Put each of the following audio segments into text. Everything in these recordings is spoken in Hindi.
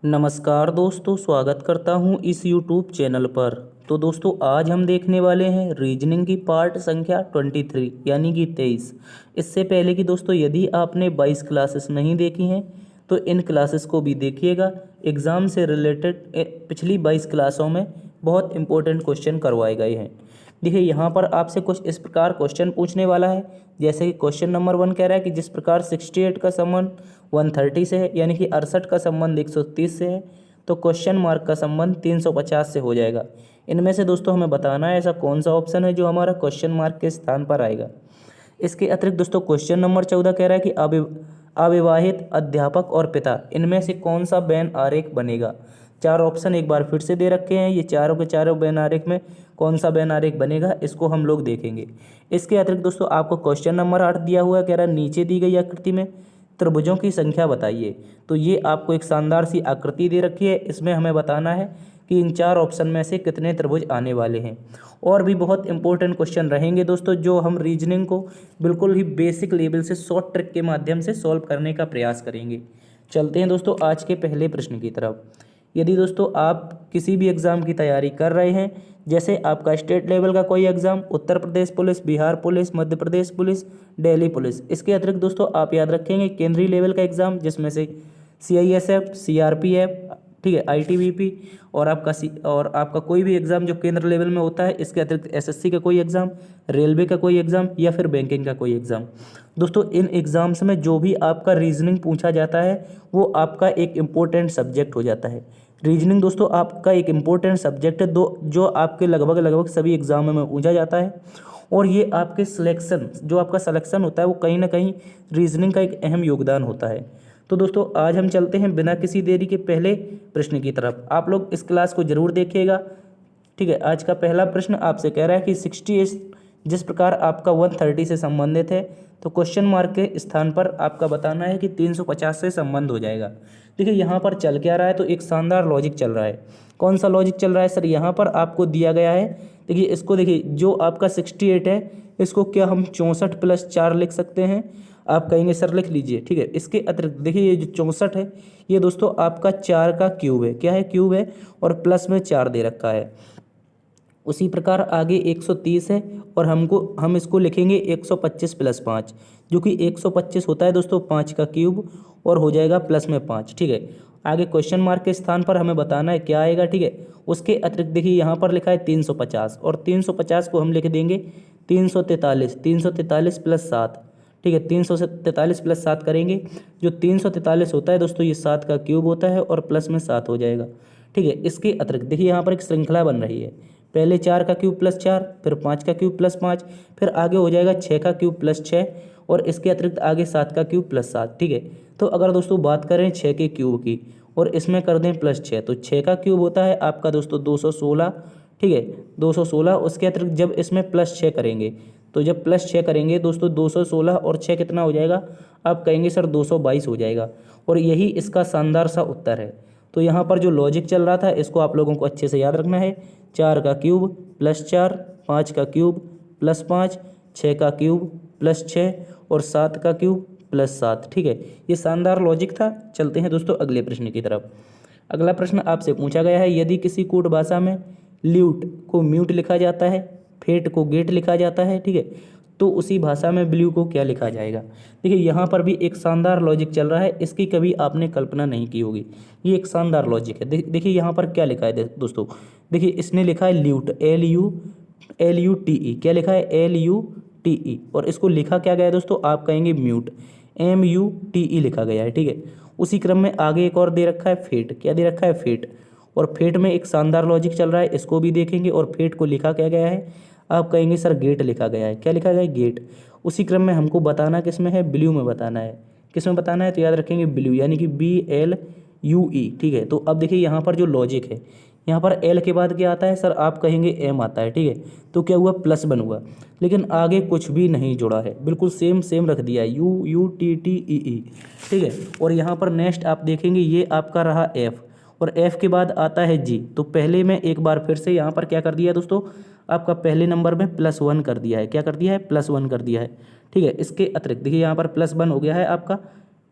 नमस्कार दोस्तों, स्वागत करता हूं इस YouTube चैनल पर। तो दोस्तों आज हम देखने वाले हैं रीजनिंग की पार्ट संख्या 23 यानी कि 23। इससे पहले कि दोस्तों यदि आपने 22 क्लासेस नहीं देखी हैं तो इन क्लासेस को भी देखिएगा। एग्ज़ाम से रिलेटेड पिछली 22 क्लासों में बहुत इंपॉर्टेंट क्वेश्चन करवाए गए हैं। देखिए यहाँ पर आपसे कुछ इस प्रकार क्वेश्चन पूछने वाला है। जैसे कि क्वेश्चन नंबर 1 कह रहा है कि जिस प्रकार 68 का संबंध 130 से है, यानी कि 68 का संबंध 130 से है, तो क्वेश्चन मार्क का संबंध 350 से हो जाएगा। इनमें से दोस्तों हमें बताना है ऐसा कौन सा ऑप्शन है जो हमारा क्वेश्चन मार्क के स्थान पर आएगा। इसके अतिरिक्त दोस्तों क्वेश्चन नंबर 14 कह रहा है कि अविवाहित अध्यापक और पिता, इनमें से कौन सा वेन आरेख बनेगा। चार ऑप्शन एक बार फिर से दे रखे हैं। ये चारों के चारों वेन आरेख में कौन सा वेन आरेख बनेगा, इसको हम लोग देखेंगे। इसके अतिरिक्त दोस्तों आपको क्वेश्चन नंबर 8 दिया हुआ है, कह रहा है नीचे दी गई आकृति में त्रिभुजों की संख्या बताइए। तो ये आपको एक शानदार सी आकृति दे रखी है। इसमें हमें बताना है कि इन चार ऑप्शन में से कितने त्रिभुज आने वाले हैं। और भी बहुत इंपॉर्टेंट क्वेश्चन रहेंगे दोस्तों, जो हम रीजनिंग को बिल्कुल ही बेसिक लेवल से शॉर्ट ट्रिक के माध्यम से सॉल्व करने का प्रयास करेंगे। चलते हैं दोस्तों आज के पहले प्रश्न की तरफ। यदि दोस्तों आप किसी भी एग्ज़ाम की तैयारी कर रहे हैं, जैसे आपका स्टेट लेवल का कोई exam, Uttar Pradesh police, Bihar police, Madhya Pradesh police, Delhi police, इसके अतिरिक्त दोस्तों आप याद रखेंगे केंद्रीय लेवल का एग्ज़ाम जिसमें से CISF, CRPF, ठीक है, ITBP और आपका कोई भी एग्ज़ाम जो केंद्र लेवल में होता है। इसके अतिरिक्त SSC का कोई एग्ज़ाम, रेलवे का कोई एग्ज़ाम या फिर बैंकिंग का कोई एग्ज़ाम। दोस्तों इन एग्ज़ाम्स में जो भी आपका रीजनिंग पूछा जाता है वो आपका एक इम्पोर्टेंट सब्जेक्ट हो जाता है। रीजनिंग दोस्तों आपका एक इम्पोर्टेंट सब्जेक्ट है जो आपके लगभग सभी एग्ज़ामों में पूछा जाता है। और ये आपके सिलेक्शन, जो आपका सिलेक्शन होता है वो कहीं ना कहीं रीजनिंग का एक अहम योगदान होता है। तो दोस्तों आज हम चलते हैं बिना किसी देरी के पहले प्रश्न की तरफ। आप लोग इस क्लास को जरूर देखिएगा, ठीक है। आज का पहला प्रश्न आपसे कह रहा है कि 68 जिस प्रकार आपका 130 से संबंधित है, तो क्वेश्चन मार्क के स्थान पर आपका बताना है कि 350 से संबंध हो जाएगा। देखिए यहाँ पर चल क्या रहा है, तो एक शानदार लॉजिक चल रहा है। कौन सा लॉजिक चल रहा है सर? यहाँ पर आपको दिया गया है, देखिए इसको, देखिए जो आपका 68 है इसको क्या हम 64 + 4 लिख सकते हैं। आप कहेंगे सर लिख लीजिए, ठीक है। इसके अतिरिक्त देखिए ये जो 64 है ये दोस्तों आपका 4 का क्यूब है। क्या है? क्यूब है, और प्लस में 4 दे रखा है। उसी प्रकार आगे 130 है और हम इसको लिखेंगे 125 + 5, जो कि 125 होता है दोस्तों 5 का क्यूब, और हो जाएगा प्लस में 5, ठीक है। आगे क्वेश्चन मार्क के स्थान पर हमें बताना है क्या आएगा, ठीक है। उसके अतिरिक्त देखिए यहाँ पर लिखा है 350, और 350 को हम लिख देंगे 343, 343 + 7, ठीक है। 343 + 7 करेंगे, जो 343 होता है दोस्तों ये 7 का क्यूब होता है, और प्लस में 7 हो जाएगा, ठीक है। इसके अतिरिक्त देखिए यहाँ पर एक श्रृंखला बन रही है। पहले 4 का क्यूब + 4, फिर 5 का क्यूब + 5, फिर आगे हो जाएगा 6 का क्यूब + 6, और इसके अतिरिक्त आगे 7 का क्यूब + 7, ठीक है। तो अगर दोस्तों बात करें 6 के क्यूब की और इसमें कर दें +6, तो 6 का क्यूब होता है आपका दोस्तों 216, ठीक है, 216। उसके अतिरिक्त जब इसमें +6 करेंगे, तो जब +6 करेंगे दोस्तों 216 और 6 कितना हो जाएगा? आप कहेंगे सर 222 हो जाएगा, और यही इसका शानदार सा उत्तर है। तो यहाँ पर जो लॉजिक चल रहा था इसको आप लोगों को अच्छे से याद रखना है। 4 का क्यूब +4, 5 का क्यूब +5, 6 का क्यूब +6 और 7 का क्यूब +7, ठीक है। ये शानदार लॉजिक था। चलते हैं दोस्तों अगले प्रश्न की तरफ। अगला प्रश्न आपसे पूछा गया है, यदि किसी कूट भाषा में ल्यूट को म्यूट लिखा जाता है, फेट को गेट लिखा जाता है, ठीक है, तो उसी भाषा में ब्लू को क्या लिखा जाएगा। देखिए यहाँ पर भी एक शानदार लॉजिक चल रहा है, इसकी कभी आपने कल्पना नहीं की होगी। ये एक शानदार लॉजिक है। देखिए यहाँ पर क्या लिखा है दोस्तों, देखिए इसने लिखा है ल्यूट, LUTE, क्या लिखा है? LUTE, और इसको लिखा क्या गया है दोस्तों? आप कहेंगे म्यूट, MUTE लिखा गया है, ठीक है। उसी क्रम में आगे एक और दे रखा है फेट, क्या दे रखा है? फेट, और फेट में एक शानदार लॉजिक चल रहा है, इसको भी देखेंगे। और फेट को लिखा क्या गया है? आप कहेंगे सर गेट लिखा गया है। क्या लिखा गया है? गेट। उसी क्रम में हमको बताना किस में है? ब्लू में बताना है। किस में बताना है? तो याद रखेंगे ब्लू, यानी कि BLUE, ठीक है। तो अब देखिए यहाँ पर जो लॉजिक है, यहाँ पर L के बाद क्या आता है सर? आप कहेंगे M आता है, ठीक है। तो क्या हुआ? +1 हुआ, लेकिन आगे कुछ भी नहीं जुड़ा है, बिल्कुल सेम रख दिया है, UUTTEE, ठीक है। और यहाँ पर नेक्स्ट आप देखेंगे ये आपका रहा F, और F के बाद आता है G। तो पहले में एक बार फिर से यहाँ पर क्या कर दिया है दोस्तों? आपका पहले नंबर में +1 कर दिया है। क्या कर दिया है? +1 कर दिया है, ठीक है। इसके अतिरिक्त देखिए यहाँ पर +1 हो गया है आपका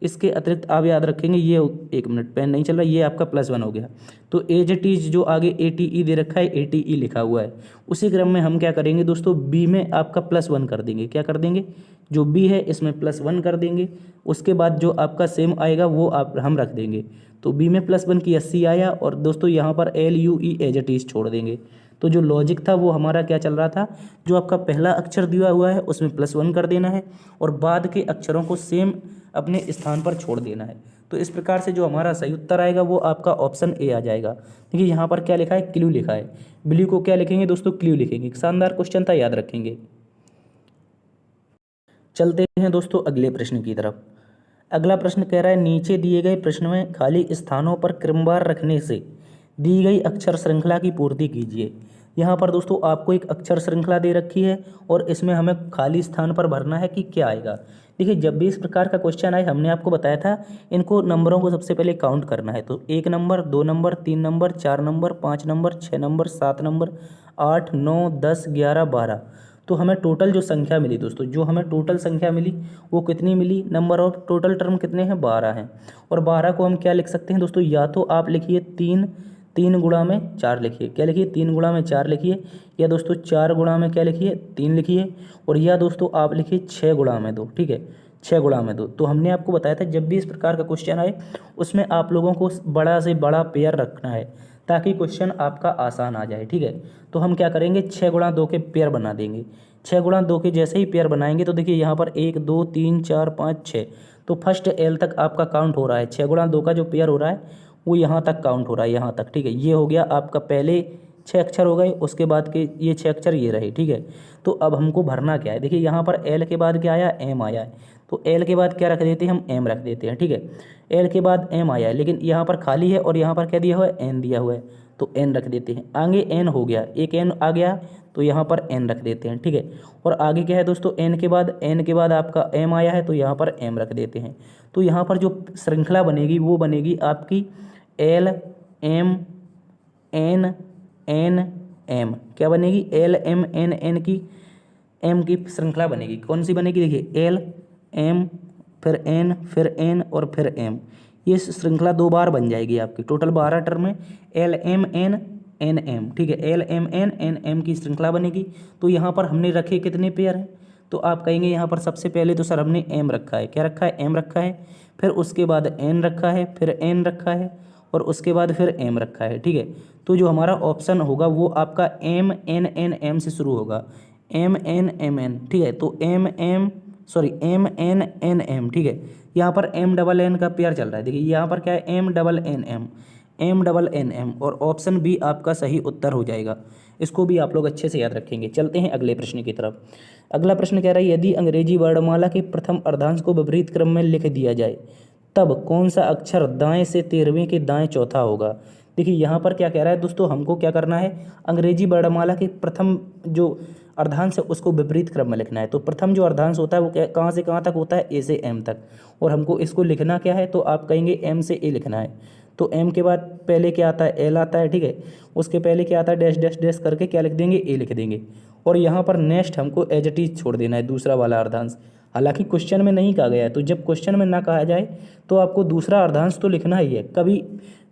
इसके अतिरिक्त आप याद रखेंगे ये, एक मिनट पेन नहीं चल रहा, ये आपका +1 हो गया। तो एज इट इज जो आगे ATE दे रखा है, ATE लिखा हुआ है, उसी क्रम में हम क्या करेंगे दोस्तों, बी में आपका +1 कर देंगे। क्या कर देंगे, जो बी है इसमें +1 कर देंगे। उसके बाद जो आपका सेम आएगा वो आप हम रख देंगे। तो बी में +1 की 80 आया, और दोस्तों यहाँ पर LUE एज इट इज छोड़ देंगे। तो जो लॉजिक था वो हमारा क्या चल रहा था, जो आपका पहला अक्षर दिया हुआ है उसमें +1 कर देना है, और बाद के अक्षरों को सेम अपने स्थान पर छोड़ देना है। तो इस प्रकार से जो हमारा सही उत्तर आएगा वो आपका ऑप्शन ए आ जाएगा। देखिए यहाँ पर क्या लिखा है, क्ल्यू लिखा है। ब्लू को क्या लिखेंगे दोस्तों, क्ल्यू लिखेंगे। शानदार क्वेश्चन था, याद रखेंगे। चलते हैं दोस्तों अगले प्रश्न की तरफ। अगला प्रश्न कह रहा है, नीचे दिए गए प्रश्न में खाली स्थानों पर क्रमवार रखने से दी गई अक्षर श्रृंखला की पूर्ति कीजिए। यहाँ पर दोस्तों आपको एक अक्षर श्रृंखला दे रखी है, और इसमें हमें खाली स्थान पर भरना है कि क्या आएगा। देखिए जब भी इस प्रकार का क्वेश्चन आए, हमने आपको बताया था इनको नंबरों को सबसे पहले काउंट करना है। तो 1 number, 2 number, 3 number, 4 number, 5 number, 6 number, 7 number, 8, 9, 10, 11, 12। तो हमें टोटल जो संख्या मिली दोस्तों, जो हमें टोटल संख्या मिली वो कितनी मिली, नंबर ऑफ टोटल टर्म कितने हैं, 12 हैं। और 12 को हम क्या लिख सकते हैं दोस्तों, या तो आप लिखिए 3, 3 गुणा में 4 लिखिए। क्या लिखिए, 3 गुणा में 4 लिखिए, या दोस्तों 4 गुणा में क्या लिखिए, 3 लिखिए, और या दोस्तों आप लिखिए 6 गुणा में 2। ठीक है, 6 गुणा में 2। तो हमने आपको बताया था जब भी इस प्रकार का क्वेश्चन आए उसमें आप लोगों को बड़ा से बड़ा पेयर रखना है, ताकि क्वेश्चन आपका आसान आ जाए। ठीक है, तो हम क्या करेंगे, 6 गुणा 2 के पेयर बना देंगे। 6 गुणा 2 के जैसे ही पेयर बनाएंगे तो देखिए यहाँ पर 1, 2, 3, 4, 5, 6, तो फर्स्ट एल तक आपका काउंट हो रहा है। 6 गुणा 2 का जो पेयर हो रहा है वो यहाँ तक काउंट हो रहा है, यहाँ तक। ठीक है, ये हो गया आपका पहले 6 अक्षर हो गए, उसके बाद के ये 6 अक्षर ये रहे। ठीक है, तो अब हमको भरना क्या है, देखिए यहाँ पर एल के बाद क्या आया, एम आया है। तो एल के बाद क्या रख देते हैं, हम एम रख देते हैं। ठीक है, एल के बाद एम आया है, लेकिन यहाँ पर खाली है और यहाँ पर क्या दिया हुआ है, एन दिया हुआ है, तो एन रख देते हैं। आगे एन हो गया, एक एन आ गया तो यहाँ पर एन रख देते हैं। ठीक है, और आगे क्या है दोस्तों, एन के बाद आपका एम आया है तो यहाँ पर एम रख देते हैं। तो यहाँ पर जो श्रृंखला बनेगी वो बनेगी आपकी L M N N M. क्या बनेगी, एल एम एन एन की एम की श्रृंखला बनेगी। कौन सी बनेगी, देखिए एल एम फिर एन फिर एन और फिर एम। ये श्रृंखला 2 बार बन जाएगी आपकी। टोटल 12 टर्म में L M N N M. ठीक है, L M N N M की श्रृंखला बनेगी। तो यहाँ पर हमने रखे कितने पेयर हैं, तो आप कहेंगे यहाँ पर सबसे पहले तो सर हमने एम रखा है। क्या रखा है, एम रखा है, फिर उसके बाद एन रखा है, फिर एन रखा है, और उसके बाद फिर एम रखा है। ठीक है, तो जो हमारा ऑप्शन होगा वो आपका एम एन एन एम से शुरू होगा, एम एन एम एन। ठीक है, तो एम एन एन एम। ठीक है, यहाँ पर एम डबल एन का पेयर चल रहा है। देखिए यहाँ पर क्या है, M double N M, M double N M, और ऑप्शन बी आपका सही उत्तर हो जाएगा। इसको भी आप लोग अच्छे से याद रखेंगे। चलते हैं अगले प्रश्न की तरफ। अगला प्रश्न कह रहा है, यदि अंग्रेजी वर्णमाला के प्रथम अर्धांश को विपरीत क्रम में लिख दिया जाए तब कौन सा अक्षर दाएं से 13वें के दाएं चौथा होगा। देखिए यहाँ पर क्या कह रहा है दोस्तों, हमको क्या करना है, अंग्रेजी वर्णमाला के प्रथम जो अर्धांश है उसको विपरीत क्रम में लिखना है। तो प्रथम जो अर्धांश होता है वो कहाँ से कहाँ तक होता है, ए से एम तक, और हमको इसको लिखना क्या है, तो आप कहेंगे एम से ए लिखना है। तो एम के बाद पहले क्या आता है, एल आता है। ठीक है, उसके पहले क्या आता है, डैश डैश डैश करके क्या लिख देंगे, ए लिख देंगे, और यहाँ पर नेक्स्ट हमको एज इट इज छोड़ देना है, दूसरा वाला अर्धांश। हालांकि क्वेश्चन में नहीं कहा गया है, तो जब क्वेश्चन में ना कहा जाए तो आपको दूसरा अर्धांश तो लिखना ही है कभी,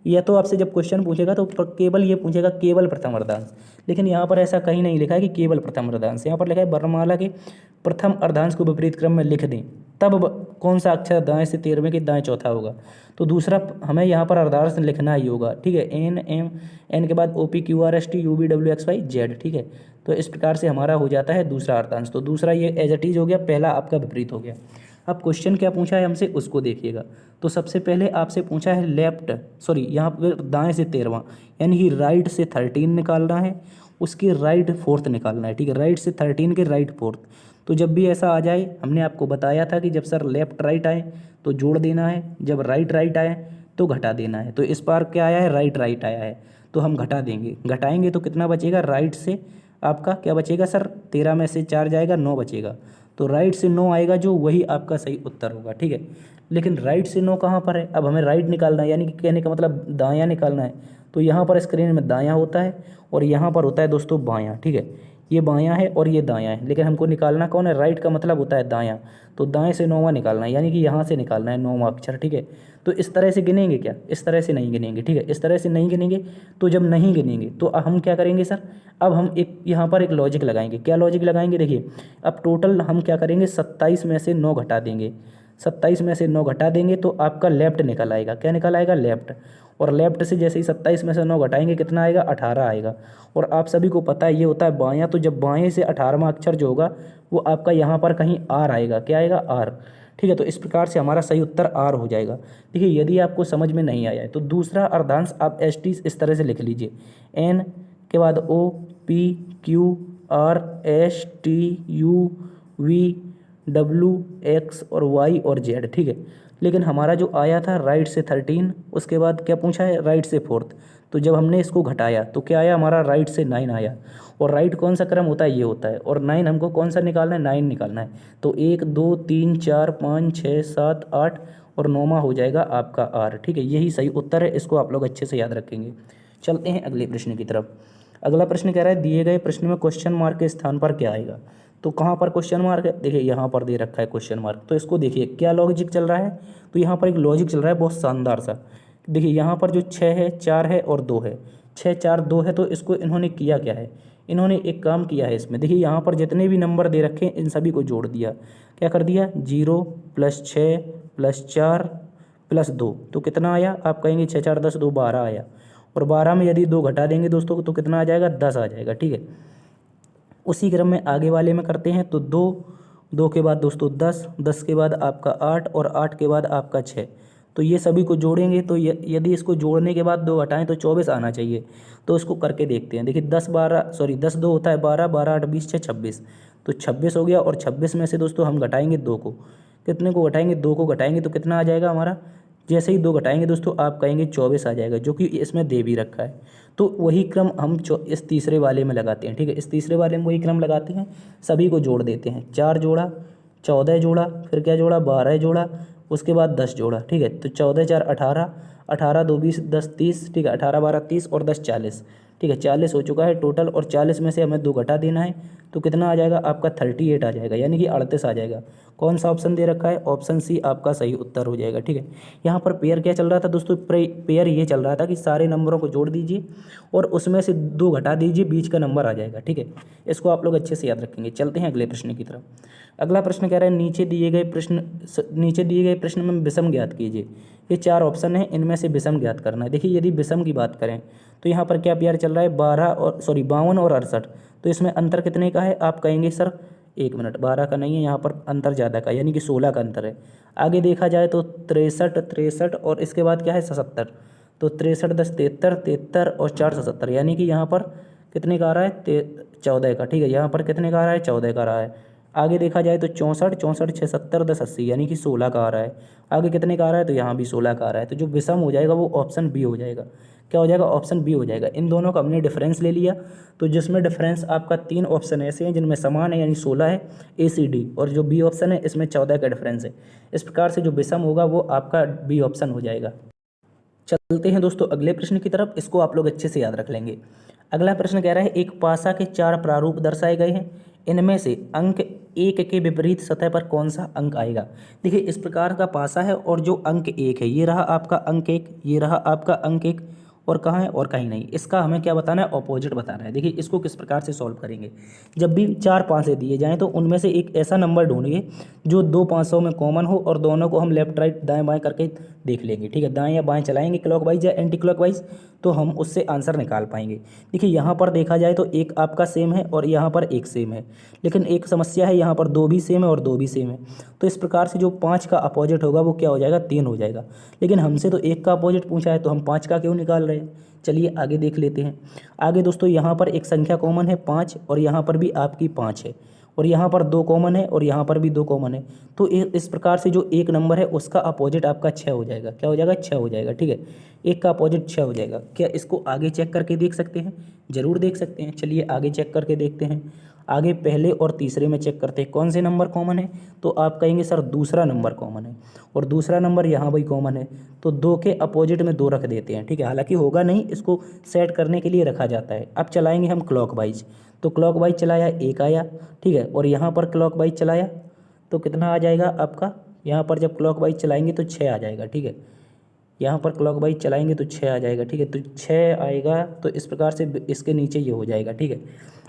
या तो आपसे जब क्वेश्चन पूछेगा तो केवल ये पूछेगा केवल प्रथम अर्धांश, लेकिन यहाँ पर ऐसा कहीं नहीं लिखा है कि केवल प्रथम अर्धांश। यहाँ पर लिखा है वर्णमाला के प्रथम अर्धांश को विपरीत क्रम में लिख दें तब कौन सा अक्षर दाएं से 13वें के दाएं चौथा होगा। तो दूसरा हमें यहाँ पर अर्धांश लिखना ही होगा। ठीक है, एन एम एन के बाद O P Q R S T U V W X Y Z. ठीक है, तो इस प्रकार से हमारा हो जाता है दूसरा अर्धांश। तो दूसरा ये एज इट इज हो गया, पहला आपका विपरीत हो गया। अब क्वेश्चन क्या पूछा है हमसे उसको देखिएगा। तो सबसे पहले आपसे पूछा है यहाँ पर दाएं से 13वां, यानी कि राइट से 13 निकालना है, उसके राइट फोर्थ निकालना है। ठीक है, राइट से 13 के राइट फोर्थ। तो जब भी ऐसा आ जाए, हमने आपको बताया था कि जब सर लेफ्ट राइट आए तो जोड़ देना है, जब राइट राइट आए तो घटा देना है। तो इस बार क्या आया है, राइट राइट आया है, तो हम घटा देंगे। घटाएंगे तो कितना बचेगा, राइट से आपका क्या बचेगा सर, 13 में से 4 जाएगा, 9 बचेगा। तो राइट से 9 आएगा जो, वही आपका सही उत्तर होगा। ठीक है, लेकिन राइट से 9 कहाँ पर है, अब हमें राइट निकालना है, यानी कि कहने का मतलब दायां निकालना है। तो यहाँ पर स्क्रीन में दायां होता है और यहाँ पर होता है दोस्तों बायां। ठीक है, ये बायां है और ये दायां है, लेकिन हमको निकालना कौन है, राइट का मतलब होता है दायां। तो दाएं से 9वां निकालना है, यानी कि यहाँ से निकालना है 9वां अक्षर, ठीक है। तो इस तरह से गिनेंगे क्या, इस तरह से नहीं गिनेंगे, ठीक है, इस तरह से नहीं गिनेंगे। तो जब नहीं गिनेंगे तो हम क्या करेंगे सर, अब हम एक यहाँ पर एक लॉजिक लगाएंगे। क्या लॉजिक लगाएंगे, देखिए अब टोटल हम क्या करेंगे, 27 में से 9 घटा देंगे। 27 में से 9 घटा देंगे तो आपका लेफ्ट निकल आएगा। क्या निकल आएगा, लेफ्ट। और लेफ्ट से जैसे ही 27 में से 9 घटाएंगे कितना आएगा, 18 आएगा। और आप सभी को पता है ये होता है बायां, तो जब बाएं से 18वां अक्षर जो होगा वो आपका यहाँ पर कहीं आर आएगा। क्या आएगा, आर, ठीक है। तो इस प्रकार से हमारा सही उत्तर आर हो जाएगा। देखिए यदि आपको समझ में नहीं आया है तो दूसरा अर्धांश आप एस टी इस तरह से लिख लीजिए, एन के बाद O P Q R S T U V W X और वाई और जेड, ठीक है। लेकिन हमारा जो आया था राइट से 13, उसके बाद क्या पूछा है, राइट से 4th। तो जब हमने इसको घटाया तो क्या आया, हमारा राइट से 9 आया। और राइट कौन सा क्रम होता है, ये होता है। और 9 हमको कौन सा निकालना है, 9 निकालना है। तो 1 2 3 4 5 6 7 8 और 9वां हो जाएगा आपका आर, ठीक है। यही सही उत्तर है, इसको आप लोग अच्छे से याद रखेंगे। चलते हैं अगले प्रश्न की तरफ। अगला प्रश्न कह रहा है दिए गए प्रश्न में क्वेश्चन मार्क के स्थान पर क्या आएगा। तो कहाँ पर क्वेश्चन मार्क है, देखिए यहाँ पर दे रखा है क्वेश्चन मार्क। तो इसको देखिए क्या लॉजिक चल रहा है, तो यहाँ पर एक लॉजिक चल रहा है बहुत शानदार सा। देखिए यहाँ पर जो 6 है, 4 है और 2 है, 6 4 2 है। तो इसको इन्होंने किया क्या है, इन्होंने एक काम किया है इसमें। देखिए यहाँ पर जितने भी नंबर दे रखे हैं इन सभी को जोड़ दिया। क्या कर दिया, 0 + 6 + 4 + 2। तो कितना आया, आप कहेंगे 6 4 10 2 12 आया। और 12 में यदि 2 घटा देंगे दोस्तों तो कितना आ जाएगा, 10 आ जाएगा, ठीक है। उसी क्रम में आगे वाले में करते हैं। तो 2 2 के बाद दोस्तों 10 10 के बाद आपका 8 और 8 के बाद आपका 6। तो ये सभी को जोड़ेंगे तो यदि इसको जोड़ने के बाद 2 हटाएं तो 24 आना चाहिए। तो इसको करके देखते हैं। देखिए 10 2 होता है 12 12 8 20 6 26। तो 26 हो गया। और 26 में से दोस्तों हम घटाएंगे 2 को, कितने को घटाएंगे, 2 को घटाएंगे तो कितना आ जाएगा हमारा, जैसे ही 2 घटाएंगे दोस्तों आप कहेंगे 24 आ जाएगा, जो कि इसमें दे भी रखा है। तो वही क्रम हम इस तीसरे वाले में लगाते हैं, ठीक है। इस तीसरे वाले में वही क्रम लगाते हैं, सभी को जोड़ देते हैं। 4 जोड़ा, 14 जोड़ा, फिर क्या जोड़ा, 12 जोड़ा, उसके बाद 10 जोड़ा, ठीक है। तो 14 4 18, 18 2 20 10 30, ठीक है। 18 12 30 और 10 40, ठीक है। 40 हो चुका है टोटल। और 40 में से हमें 2 घटा देना है तो कितना आ जाएगा आपका, 38 आ जाएगा, यानी कि 38 आ जाएगा। कौन सा ऑप्शन दे रखा है, ऑप्शन सी आपका सही उत्तर हो जाएगा, ठीक है। यहाँ पर पेयर क्या चल रहा था दोस्तों, पेयर ये चल रहा था कि सारे नंबरों को जोड़ दीजिए और उसमें से 2 घटा दीजिए, बीच का नंबर आ जाएगा, ठीक है। इसको आप लोग अच्छे से याद रखेंगे। चलते हैं अगले प्रश्न की तरफ। अगला प्रश्न कह रहा है नीचे दिए गए प्रश्न में विषम ज्ञात कीजिए। ये 4 ऑप्शन है, इनमें से विषम ज्ञात करना है। देखिए यदि विषम की बात करें तो यहाँ पर क्या पेयर चल रहा है, 52 और 68। तो इसमें अंतर कितने का है, आप कहेंगे सर 1 मिनट, 12 का नहीं है, यहाँ पर अंतर ज़्यादा का, यानी कि 16 का अंतर है। आगे देखा जाए तो 63 और इसके बाद क्या है 77। तो 63 10 73, 73 और 4 77, यानी कि यहाँ पर कितने का आ रहा है, 14 का, ठीक है। यहाँ पर कितने का आ रहा है, 14 का आ रहा है। आगे देखा जाए तो 64 64 6 70 10 80, यानी कि 16 का आ रहा है। आगे कितने का आ रहा है, तो यहाँ भी 16 का आ रहा है। तो जो विषम हो जाएगा वो ऑप्शन बी हो जाएगा। क्या हो जाएगा, ऑप्शन बी हो जाएगा। इन दोनों का हमने डिफरेंस ले लिया। तो जिसमें डिफरेंस आपका 3 ऑप्शन ऐसे हैं जिनमें समान है, यानी 16 है, ए सी डी। और जो बी ऑप्शन है इसमें 14 का डिफरेंस है। इस प्रकार से जो विषम होगा वो आपका बी ऑप्शन हो जाएगा। चलते हैं दोस्तों अगले प्रश्न की तरफ, इसको आप लोग अच्छे से याद रख लेंगे। अगला प्रश्न कह रहा है एक पासा के 4 प्रारूप दर्शाए गए हैं, इनमें से अंक 1 के विपरीत सतह पर कौन सा अंक आएगा। देखिए इस प्रकार का पासा है और जो अंक 1 है ये रहा आपका अंक 1, ये रहा आपका अंक 1, और कहाँ है, और कहीं नहीं। इसका हमें क्या बताना है, ऑपोजिट बताना है। देखिए इसको किस प्रकार से सॉल्व करेंगे। जब भी 4 पासे दिए जाएँ तो उनमें से एक ऐसा नंबर ढूंढिए जो 2 पासों में कॉमन हो, और दोनों को हम लेफ्ट राइट दाएं बाएं करके देख लेंगे, ठीक है। दाएं या बाएं चलाएंगे क्लॉकवाइज या एंटी क्लॉकवाइज, तो हम उससे आंसर निकाल पाएंगे। देखिए यहाँ पर देखा जाए तो एक आपका सेम है और यहाँ पर एक सेम है, लेकिन एक समस्या है, यहाँ पर 2 भी सेम है और 2 भी सेम है। तो इस प्रकार से जो 5 का अपोजिट होगा वो क्या हो जाएगा, 3 हो जाएगा। लेकिन हमसे तो 1 का अपोजिट पूछा है, तो हम 5 का क्यों निकाल रहे हैं। चलिए आगे देख लेते हैं। आगे दोस्तों यहाँ पर एक संख्या कॉमन है 5, और यहाँ पर भी आपकी 5 है, और यहाँ पर 2 कॉमन है, और यहाँ पर भी 2 कॉमन है। तो इस प्रकार से जो एक नंबर है उसका अपोजिट आपका 6 हो जाएगा। क्या हो जाएगा, 6 हो जाएगा, ठीक है। एक का अपोजिट 6 हो जाएगा। क्या इसको आगे चेक करके देख सकते हैं, ज़रूर देख सकते हैं। चलिए आगे चेक करके देखते हैं। आगे पहले और तीसरे में चेक करते हैं कौन से नंबर कॉमन है, तो आप कहेंगे सर दूसरा नंबर कॉमन है, और दूसरा नंबर यहाँ भी कॉमन है, तो 2 के अपोजिट में 2 रख देते हैं, ठीक है। हालांकि होगा नहीं, इसको सेट करने के लिए रखा जाता है। अब चलाएंगे हम क्लॉकवाइज, तो क्लॉकवाइज चलाया 1 आया, ठीक है, और यहाँ पर क्लॉकवाइज चलाया तो कितना आ जाएगा आपका, यहाँ पर जब क्लॉकवाइज चलाएंगे तो 6 आ जाएगा, ठीक है। यहाँ पर क्लॉकवाइज चलाएंगे तो 6 आ जाएगा, ठीक है। तो 6 आएगा, तो इस प्रकार से इसके नीचे ये हो जाएगा, ठीक है।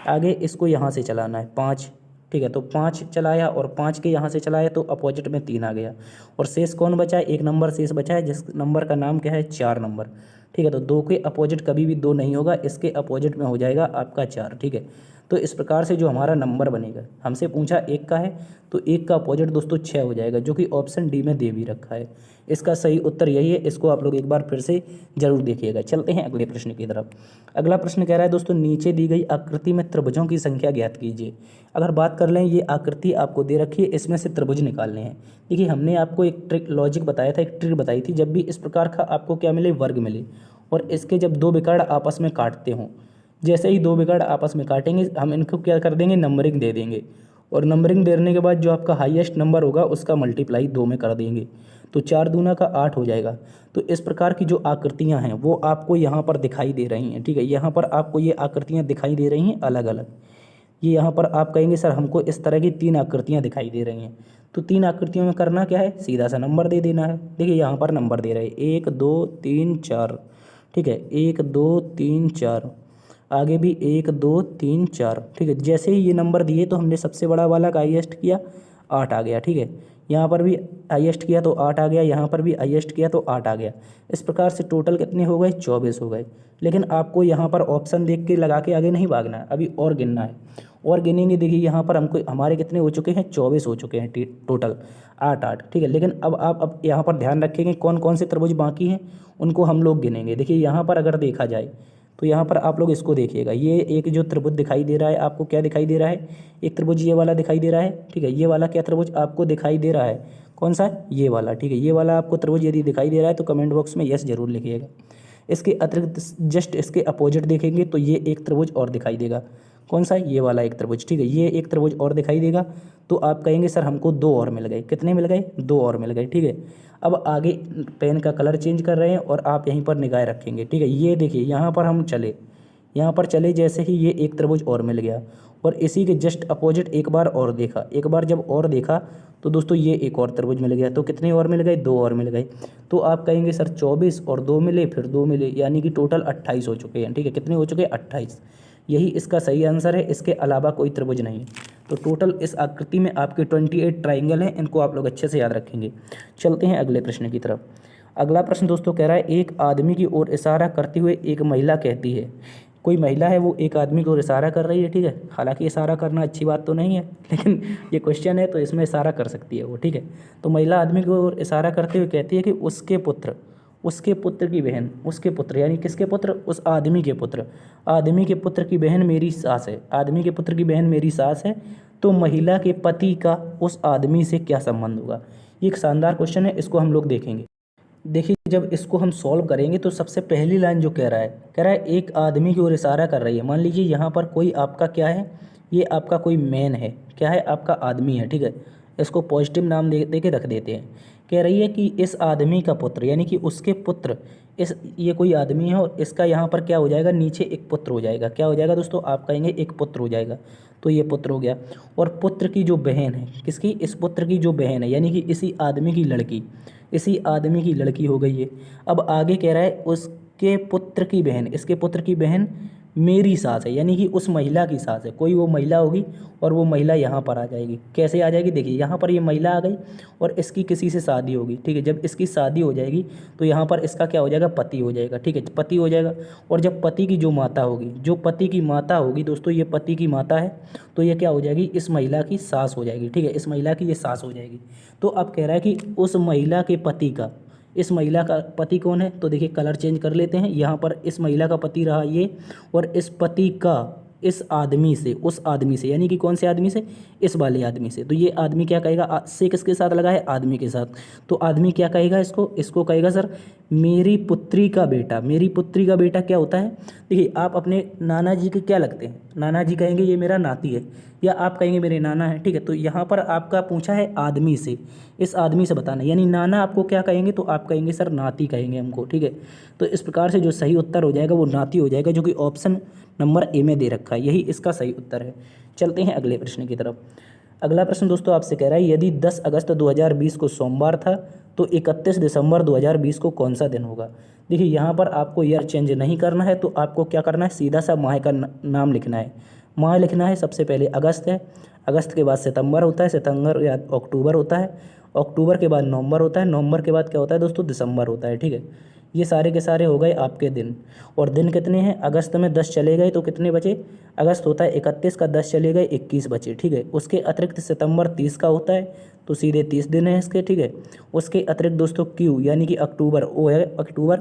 आगे इसको यहाँ से चलाना है 5, ठीक है, तो 5 चलाया और 5 के यहाँ से चलाया तो अपोजिट में 3 आ गया, और शेष कौन बचा है, एक नंबर शेष बचा है जिस नंबर का नाम क्या है, 4 नंबर, ठीक है। तो 2 के अपोजिट कभी भी 2 नहीं होगा, इसके अपोजिट में हो जाएगा आपका 4, ठीक है। तो इस प्रकार से जो हमारा नंबर बनेगा, हमसे पूछा 1 का है तो 1 का अपोजिट दोस्तों 6 हो जाएगा, जो कि ऑप्शन डी में दे भी रखा है। इसका सही उत्तर यही है, इसको आप लोग एक बार फिर से जरूर देखिएगा। चलते हैं अगले प्रश्न की तरफ। अगला प्रश्न कह रहा है दोस्तों, नीचे दी गई आकृति में त्रिभुजों की संख्या ज्ञात कीजिए। अगर बात कर लें, ये आकृति आपको दे रखी है, इसमें से त्रिभुज निकालने हैं। देखिए हमने आपको एक ट्रिक लॉजिक बताया था, एक ट्रिक बताई थी, जब भी इस प्रकार का आपको क्या मिले, वर्ग मिले, और इसके जब 2 विकर्ण आपस में काटते हों, जैसे ही 2 विकर्ण आपस में काटेंगे हम इनको क्या कर देंगे, नंबरिंग दे देंगे, और नंबरिंग देने के बाद जो आपका हाईएस्ट नंबर होगा उसका मल्टीप्लाई 2 में कर देंगे, तो 4 दूना का 8 हो जाएगा। तो इस प्रकार की जो आकृतियां हैं वो आपको यहाँ पर दिखाई दे रही हैं, ठीक है। यहाँ पर आपको ये आकृतियाँ दिखाई दे रही हैं अलग अलग। ये यहाँ पर आप कहेंगे सर हमको इस तरह की 3 आकृतियाँ दिखाई दे रही हैं, तो 3 आकृतियों में करना क्या है, सीधा सा नंबर दे देना है। देखिए यहाँ पर नंबर दे रहे हैं 1 2 3 4, ठीक है, 1 2 3 4, आगे भी 1 2 3 4, ठीक है। जैसे ही ये नंबर दिए तो हमने सबसे बड़ा वाला का हाईएस्ट किया, 8 आ गया, ठीक है। यहाँ पर भी हाईएस्ट किया तो 8 आ गया, यहाँ पर भी हाईएस्ट किया तो 8 आ गया। इस प्रकार से टोटल कितने हो गए, 24 हो गए। लेकिन आपको यहाँ पर ऑप्शन देख के लगा के आगे नहीं भागना है, अभी और गिनना है, और गिनेंगे। देखिए यहाँ पर हमको हमारे कितने हो चुके हैं, 24 हो चुके हैं टोटल, 8, ठीक है। लेकिन अब यहाँ पर ध्यान रखेंगे कौन कौन से त्रिभुज बाकी हैं उनको हम लोग गिनेंगे। देखिए यहाँ पर अगर देखा जाए तो यहाँ पर आप लोग इसको देखिएगा, ये एक जो त्रिभुज दिखाई दे रहा है आपको, क्या दिखाई दे रहा है, एक त्रिभुज ये वाला दिखाई दे रहा है, ठीक है। ये वाला क्या त्रिभुज आपको दिखाई दे रहा है, कौन सा, ये वाला, ठीक है। ये वाला आपको त्रिभुज यदि दिखाई दे रहा है तो कमेंट बॉक्स में यस जरूर लिखिएगा। इसके अतिरिक्त जस्ट इसके अपोजिट देखेंगे तो ये एक त्रिभुज और दिखाई देगा, कौन सा, ये वाला एक त्रिभुज, ठीक है। ये एक त्रिभुज और दिखाई देगा, तो आप कहेंगे सर हमको 2 और मिल गए, कितने मिल गए, 2 और मिल गए, ठीक है। अब आगे पेन का कलर चेंज कर रहे हैं और आप यहीं पर निगाह रखेंगे, ठीक है। ये देखिए यहाँ पर हम चले, यहाँ पर चले, जैसे ही ये एक त्रिभुज और मिल गया, और इसी के जस्ट अपोजिट एक बार और देखा, एक बार जब और देखा तो दोस्तों ये एक और त्रिभुज मिल गया, तो कितने और मिल गए, 2 और मिल गए। तो आप कहेंगे सर 24 और 2 मिले, फिर 2 मिले, यानी कि टोटल 28 हो चुके हैं, ठीक है। कितने हो चुके हैं, 28। यही इसका सही आंसर है, इसके अलावा कोई त्रिभुज नहीं। तो टोटल इस आकृति में आपके 28 ट्राइंगल हैं, इनको आप लोग अच्छे से याद रखेंगे। चलते हैं अगले प्रश्न की तरफ। अगला प्रश्न दोस्तों कह रहा है, एक आदमी की ओर इशारा करते हुए एक महिला कहती है, कोई महिला है वो एक आदमी की ओर इशारा कर रही है, ठीक है। हालांकि इशारा करना अच्छी बात तो नहीं है, लेकिन ये क्वेश्चन है तो इसमें इशारा कर सकती है वो, ठीक है। तो महिला आदमी की ओर इशारा करते हुए कहती है कि उसके पुत्र की बहन, उसके पुत्र यानी किसके पुत्र, उस आदमी के पुत्र, आदमी के पुत्र की बहन मेरी सास है, आदमी के पुत्र की बहन मेरी सास है, तो महिला के पति का उस आदमी से क्या संबंध होगा। ये एक शानदार क्वेश्चन है, इसको हम लोग देखेंगे। देखिए जब इसको हम सॉल्व करेंगे तो सबसे पहली लाइन जो कह रहा है एक आदमी की ओर इशारा कर रही है। मान लीजिए यहाँ पर कोई आपका क्या है, ये आपका कोई मैन है, क्या है, आपका आदमी है, ठीक है। इसको पॉजिटिव नाम दे के रख देते हैं। कह रही है कि इस आदमी का पुत्र यानी कि उसके पुत्र, ये कोई आदमी है और इसका यहाँ पर क्या हो जाएगा, नीचे एक पुत्र हो जाएगा। क्या हो जाएगा दोस्तों, आप कहेंगे एक पुत्र हो जाएगा, तो ये पुत्र हो गया। और पुत्र की जो बहन है, किसकी, इस पुत्र की जो बहन है यानी कि इसी आदमी की लड़की, इसी आदमी की लड़की हो गई है। अब आगे कह रहा है उसके पुत्र की बहन, इसके पुत्र की बहन मेरी सास है, यानी कि उस महिला की सास है। कोई वो महिला होगी और वो महिला यहाँ पर आ जाएगी। कैसे आ जाएगी, देखिए यहाँ पर ये महिला आ गई और इसकी किसी से शादी होगी, ठीक है। जब इसकी शादी हो जाएगी तो यहाँ पर इसका क्या हो जाएगा, पति हो जाएगा, ठीक है, पति हो जाएगा। और जब पति की जो माता होगी, जो पति की माता होगी दोस्तों, ये पति की माता है, तो ये क्या हो जाएगी, इस महिला की सास हो जाएगी, ठीक है। इस महिला की ये सास हो जाएगी। तो अब कह रहा है कि उस महिला के पति का, इस महिला का पति कौन है, तो देखिए कलर चेंज कर लेते हैं। यहाँ पर इस महिला का पति रहा ये, और इस पति का इस आदमी से, उस आदमी से, यानी कि कौन से आदमी से, इस वाले आदमी से। तो ये आदमी क्या कहेगा, से किसके साथ लगा है, आदमी के साथ। तो आदमी क्या कहेगा, इसको कहेगा सर मेरी पुत्री का बेटा। मेरी पुत्री का बेटा क्या होता है, देखिए आप अपने नाना जी के क्या लगते हैं, नाना जी कहेंगे ये मेरा नाती है, या आप कहेंगे मेरे नाना है, ठीक है। तो यहाँ पर आपका पूछा है आदमी से, इस आदमी से बताना, यानी नाना आपको क्या कहेंगे, तो आप कहेंगे सर नाती कहेंगे हमको, ठीक है। तो इस प्रकार से जो सही उत्तर हो जाएगा वो नाती हो जाएगा, जो कि ऑप्शन नंबर ए में दे रखा है, यही इसका सही उत्तर है। चलते हैं अगले प्रश्न की तरफ। अगला प्रश्न दोस्तों आपसे कह रहा है यदि 10 अगस्त 2020 को सोमवार था तो 31 दिसंबर 2020 को कौन सा दिन होगा। देखिए यहाँ पर आपको ईयर चेंज नहीं करना है, तो आपको क्या करना है, सीधा सा माह का नाम लिखना है। माह लिखना है, सबसे पहले अगस्त है, अगस्त के बाद सितंबर होता है, सितंबर या अक्टूबर होता है, अक्टूबर के बाद नवंबर होता है, नवंबर के बाद क्या होता है दोस्तों, दिसंबर होता है, ठीक है। ये सारे के सारे हो गए आपके दिन। और दिन कितने हैं, अगस्त में 10 चले गए तो कितने बचे, अगस्त होता है 31 का, 10 चले गए 21 बचे, ठीक है। उसके अतिरिक्त सितंबर 30 का होता है, तो सीधे 30 दिन है इसके, ठीक है। उसके अतिरिक्त दोस्तों क्यू यानी कि अक्टूबर, ओ है अक्टूबर,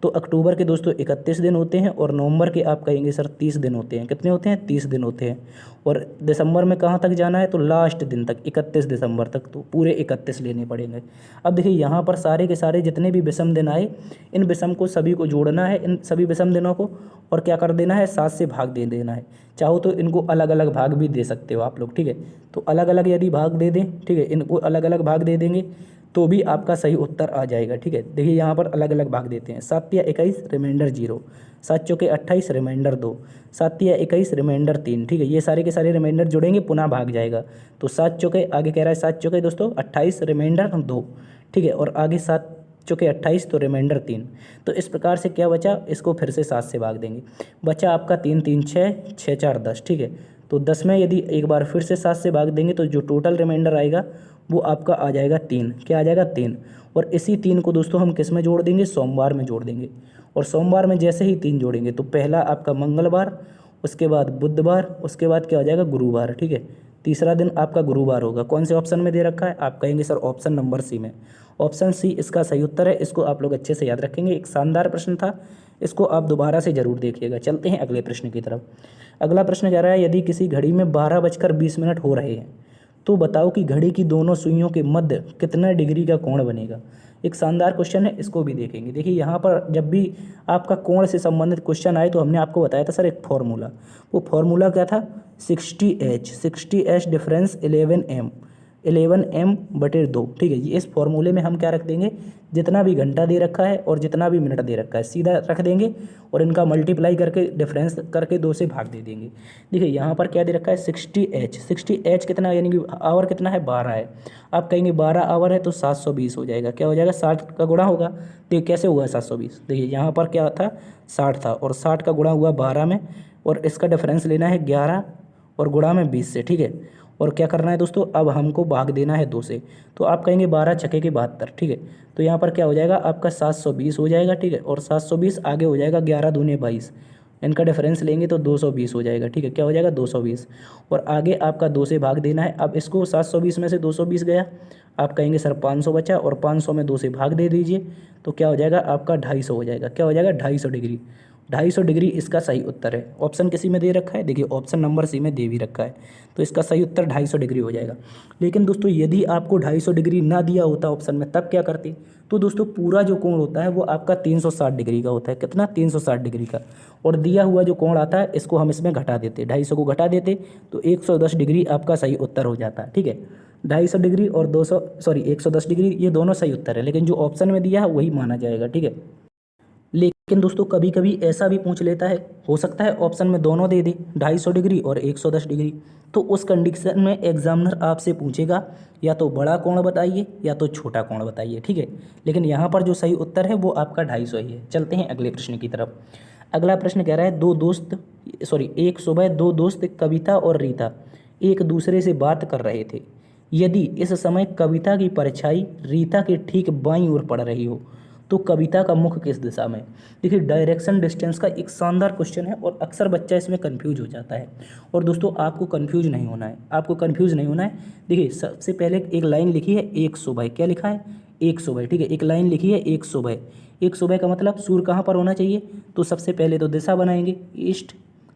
तो अक्टूबर के दोस्तों 31 दिन होते हैं, और नवंबर के आप कहेंगे सर 30 दिन होते हैं, कितने होते हैं, 30 दिन होते हैं। और दिसंबर में कहाँ तक जाना है, तो लास्ट दिन तक 31 दिसंबर तक, तो पूरे 31 लेने पड़ेंगे। अब देखिए यहाँ पर सारे के सारे जितने भी विषम दिन आए, इन विषम को सभी को जोड़ना है, इन सभी विषम दिनों को, और क्या कर देना है, 7 से भाग दे देना है। चाहो तो इनको अलग अलग भाग भी दे सकते हो आप लोग, ठीक है। तो अलग अलग यदि भाग दे दें, ठीक है, इनको अलग अलग भाग दे देंगे तो भी आपका सही उत्तर आ जाएगा, ठीक है। देखिए यहाँ पर अलग अलग भाग देते हैं, 7 या 21 रिमाइंडर 0, 7 चौके 28 रिमाइंडर 2, 7 या 21 रिमाइंडर 3, ठीक है। ये सारे के सारे रिमाइंडर जुड़ेंगे, पुनः भाग जाएगा, तो 7 चौके आगे कह रहा है 7 चौके दोस्तों 28 रिमाइंडर 2, ठीक है। और आगे 7 चौके 28 तो रिमाइंडर 3। तो इस प्रकार से क्या बचा, इसको फिर से 7 से भाग देंगे, बचा आपका 3 3 6, 6 4 10, ठीक है। तो 10 में यदि एक बार फिर से 7 से भाग देंगे तो जो टोटल रिमाइंडर आएगा वो आपका आ जाएगा 3, क्या आ जाएगा 3। और इसी 3 को दोस्तों हम किस में जोड़ देंगे, सोमवार में जोड़ देंगे। और सोमवार में जैसे ही 3 जोड़ेंगे तो पहला आपका मंगलवार, उसके बाद बुधवार, उसके बाद क्या हो जाएगा, गुरुवार, ठीक है। तीसरा दिन आपका गुरुवार होगा। कौन से ऑप्शन में दे रखा है, आप कहेंगे सर ऑप्शन नंबर सी में। ऑप्शन सी इसका सही उत्तर है, इसको आप लोग अच्छे से याद रखेंगे, एक शानदार प्रश्न था, इसको आप दोबारा से जरूर देखिएगा। चलते हैं अगले प्रश्न की तरफ। अगला प्रश्न कह रहा है यदि किसी घड़ी में 12:20 हो रहे हैं तो बताओ कि घड़ी की दोनों सुइयों के मध्य कितना डिग्री का कोण बनेगा। एक शानदार क्वेश्चन है, इसको भी देखेंगे। देखिए यहाँ पर जब भी आपका कोण से संबंधित क्वेश्चन आए तो हमने आपको बताया था सर एक फॉर्मूला, वो फॉर्मूला क्या था, 60H डिफरेंस 11m/2, ठीक है। ये इस फॉर्मूले में हम क्या रख देंगे, जितना भी घंटा दे रखा है और जितना भी मिनट दे रखा है सीधा रख देंगे, और इनका मल्टीप्लाई करके डिफरेंस करके 2 से भाग दे देंगे। देखिए यहाँ पर क्या दे रखा है 60H कितना, यानी कि आवर कितना है, 12 है। आप कहेंगे 12 आवर है तो 720 हो जाएगा, क्या हो जाएगा, 60 का गुणा होगा, तो ये कैसे हुआ 720। देखिए यहाँ पर क्या था, 60 था, और 60 का गुणा हुआ 12 में, और इसका डिफरेंस लेना है 11 और गुणा में 20 से, ठीक है। और क्या करना है दोस्तों, अब हमको भाग देना है 2 से, तो आप कहेंगे 12 छके के 72, ठीक है। तो यहाँ पर क्या हो जाएगा, आपका 720 हो जाएगा, ठीक है। और 720 आगे हो जाएगा 11 दूने 22, इनका डिफरेंस लेंगे तो 220 हो जाएगा, ठीक है। क्या हो जाएगा 220, और आगे आपका 2 से भाग देना है। अब इसको 720 में से 220 गया, आप कहेंगे सर 500 बचा, और 500 में 2 से भाग दे दीजिए, तो क्या हो जाएगा आपका 250 हो जाएगा, क्या हो जाएगा 250 डिग्री। 250 डिग्री इसका सही उत्तर है। ऑप्शन किसी में दे रखा है, देखिए ऑप्शन नंबर सी में दे भी रखा है, तो इसका सही उत्तर 250 डिग्री हो जाएगा। लेकिन दोस्तों यदि आपको 250 डिग्री ना दिया होता ऑप्शन में, तब क्या करते, तो दोस्तों पूरा जो कोण होता है वो आपका 360 डिग्री का होता है, कितना 360 डिग्री का। और दिया हुआ जो कोण आता है इसको हम इसमें घटा देते, 250 को घटा देते तो 110 डिग्री आपका सही उत्तर हो जाता है, ठीक है। 250 डिग्री और 110 डिग्री ये दोनों सही उत्तर है, लेकिन जो ऑप्शन में दिया है वही माना जाएगा, ठीक है। लेकिन दोस्तों कभी कभी ऐसा भी पूछ लेता है, हो सकता है ऑप्शन में दोनों दे दे, 250 डिग्री और 110 डिग्री, तो उस कंडीशन में एग्जामिनर आपसे पूछेगा या तो बड़ा कोण बताइए या तो छोटा कोण बताइए, ठीक है। लेकिन यहाँ पर जो सही उत्तर है वो आपका 250 ही है। चलते हैं अगले प्रश्न की तरफ। अगला प्रश्न कह रहा है एक सुबह 2 दोस्त कविता और रीता एक दूसरे से बात कर रहे थे। यदि इस समय कविता की परछाई रीता के ठीक बाईं ओर पड़ रही हो तो कविता का मुख किस दिशा में। देखिए डायरेक्शन डिस्टेंस का एक शानदार क्वेश्चन है, और अक्सर बच्चा इसमें कंफ्यूज हो जाता है। और दोस्तों आपको कंफ्यूज नहीं होना है, आपको कंफ्यूज नहीं होना है। देखिए सबसे पहले एक लाइन लिखी है एक सुबह, क्या लिखा है, एक सुबह, ठीक है। एक लाइन लिखी है एक सुबह, एक सुबह का मतलब सूर्य कहाँ पर होना चाहिए, तो सबसे पहले तो दिशा बनाएंगे ईस्ट,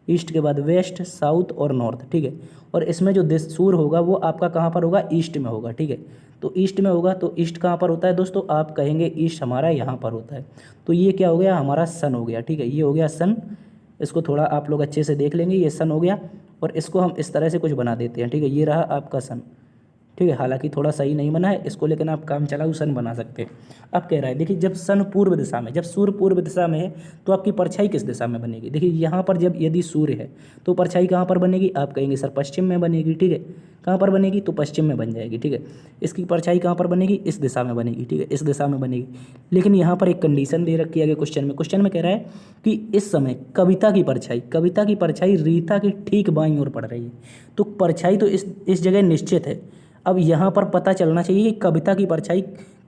ईस्ट के बाद वेस्ट, साउथ और नॉर्थ, ठीक है। और इसमें जो सूर्य होगा वो आपका कहाँ पर होगा, ईस्ट में होगा, ठीक है। तो ईस्ट में होगा, तो ईस्ट कहाँ पर होता है दोस्तों, आप कहेंगे ईस्ट हमारा यहाँ पर होता है, तो ये क्या हो गया, हमारा सन हो गया, ठीक है। ये हो गया सन, इसको थोड़ा आप लोग अच्छे से देख लेंगे। ये सन हो गया और इसको हम इस तरह से कुछ बना देते हैं, ठीक है। ये रहा आपका सन, ठीक है। हालांकि थोड़ा सही नहीं बना है इसको, लेकिन आप काम चलाऊ सन बना सकते हैं। अब कह रहा है देखिए, जब सन पूर्व दिशा में, जब सूर्य पूर्व दिशा में है तो आपकी परछाई किस दिशा में बनेगी। देखिए यहाँ पर जब यदि सूर्य है तो परछाई कहाँ पर बनेगी, आप कहेंगे सर पश्चिम में बनेगी, ठीक है। कहाँ पर बनेगी, तो पश्चिम में बन जाएगी, ठीक है। इसकी परछाई कहाँ पर बनेगी, इस दिशा में बनेगी, ठीक है, इस दिशा में बनेगी। लेकिन यहाँ पर एक कंडीशन दे रखी है आगे क्वेश्चन में कह रहा है कि इस समय कविता की परछाई रीता की ठीक बाईं ओर पड़ रही है। तो परछाई तो इस जगह निश्चित है। अब यहाँ पर पता चलना चाहिए कि कविता की परछाई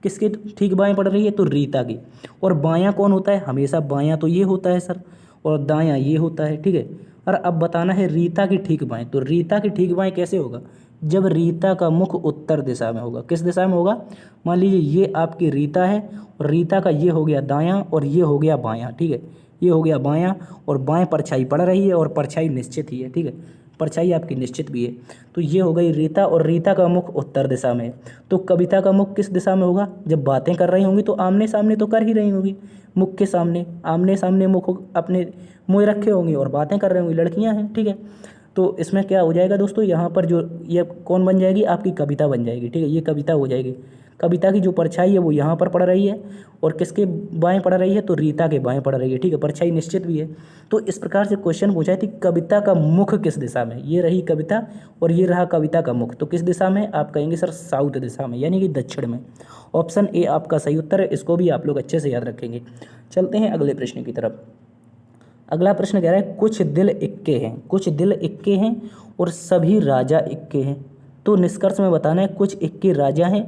किसके ठीक बाएं पड़ रही है, तो रीता की। और बायां कौन होता है, हमेशा बायां तो ये होता है सर, और दायां ये होता है, ठीक है। और अब बताना है रीता की ठीक बाएं। तो रीता की ठीक बाएं कैसे होगा, जब रीता का मुख उत्तर दिशा में होगा। किस दिशा में होगा, मान लीजिए ये आपकी रीता है और रीता का ये हो गया दायां और ये हो गया बायां, ठीक है। ये हो गया बायां और बाएं परछाई पड़ रही है और परछाई निश्चित ही है, ठीक है। परछाई आपकी निश्चित भी है। तो ये हो गई रीता और रीता का मुख उत्तर दिशा में है। तो कविता का मुख किस दिशा में होगा, जब बातें कर रही होंगी तो आमने सामने तो कर ही रही होंगी, मुख के सामने, आमने सामने मुख अपने मुँह रखे होंगे और बातें कर रही होंगी, लड़कियां हैं, ठीक है। तो इसमें क्या हो जाएगा दोस्तों, यहाँ पर जो ये कौन बन जाएगी, आपकी कविता बन जाएगी, ठीक है। ये कविता हो जाएगी। कविता की जो परछाई है वो यहाँ पर पड़ रही है और किसके बाएं पड़ रही है, तो रीता के बाएं पड़ रही है, ठीक है। परछाई निश्चित भी है। तो इस प्रकार से क्वेश्चन पूछा है कि कविता का मुख किस दिशा में, ये रही कविता और ये रहा कविता का मुख, तो किस दिशा में, आप कहेंगे सर साउथ दिशा में, यानी कि दक्षिण में। ऑप्शन ए आपका सही उत्तर है। इसको भी आप लोग अच्छे से याद रखेंगे। चलते हैं अगले प्रश्न की तरफ। अगला प्रश्न कह रहा है कुछ दिल इक्के हैं, कुछ दिल इक्के हैं और सभी राजा इक्के हैं। तो निष्कर्ष में बताना है कुछ इक्के राजा हैं,